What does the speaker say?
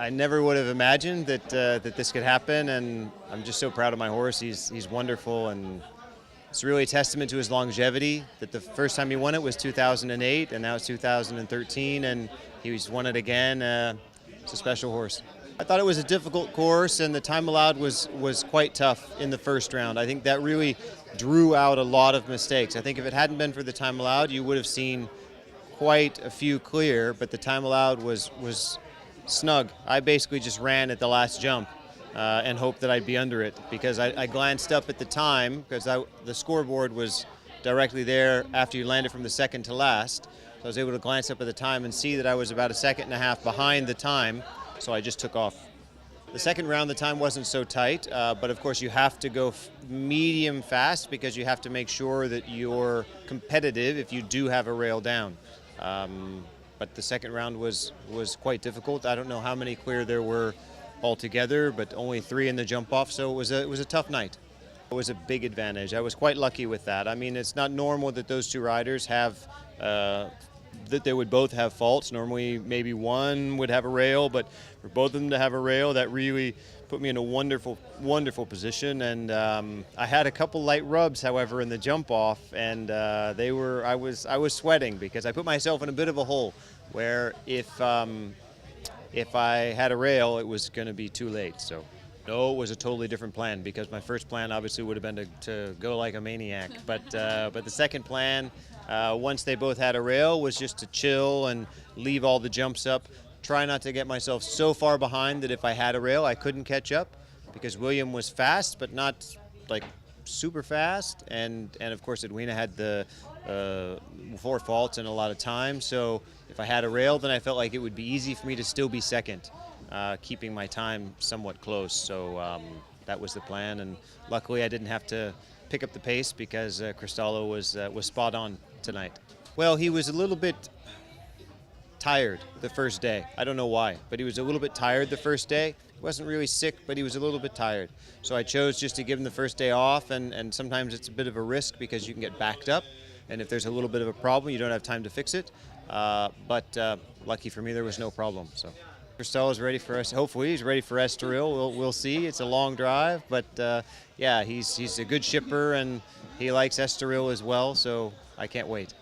I never would have imagined that that this could happen, and I'm just so proud of my horse. He's wonderful, and it's really a testament to his longevity. That the first time he won it was 2008, and now it's 2013, and he's won it again. It's a special horse. I thought it was a difficult course, and the time allowed was quite tough in the first round. I think that really drew out a lot of mistakes. I think if it hadn't been for the time allowed, you would have seen quite a few clear, but the time allowed was snug. I basically just ran at the last jump and hoped that I'd be under it, because I glanced up at the time, because the scoreboard was directly there after you landed from the second to last. So I was able to glance up at the time and see that I was about a second and a half behind the time, so I just took off. The second round, the time wasn't so tight, but of course you have to go medium fast, because you have to make sure that you're competitive if you do have a rail down. But the second round was quite difficult. I don't know how many clear there were altogether, but only 3 in the jump off, so it was a tough night. It was a big advantage. I was quite lucky with that. I mean, it's not normal that those two riders have that they would both have faults. Normally maybe one would have a rail, but for both of them to have a rail, that really put me in a wonderful position. And I had a couple light rubs, however, in the jump off, and I was sweating, because I put myself in a bit of a hole where if I had a rail, it was going to be too late. So no, it was a totally different plan, because my first plan obviously would have been to go like a maniac. But the second plan, once they both had a rail, was just to chill and leave all the jumps up. Try not to get myself so far behind that if I had a rail, I couldn't catch up, because William was fast, but not like super fast. And of course, Edwina had the 4 faults and a lot of time. So if I had a rail, then I felt like it would be easy for me to still be second, keeping my time somewhat close. So that was the plan, and luckily I didn't have to pick up the pace, because Cristallo was spot on tonight. Well, he was a little bit tired the first day. I don't know why, but he was a little bit tired the first day. He wasn't really sick, but he was a little bit tired. So I chose just to give him the first day off, and sometimes it's a bit of a risk, because you can get backed up, and if there's a little bit of a problem, you don't have time to fix it. But lucky for me, there was no problem. So Cristallo's ready for us. Hopefully he's ready for Estoril. We'll see. It's a long drive, but yeah, he's a good shipper, and he likes Estoril as well, so I can't wait.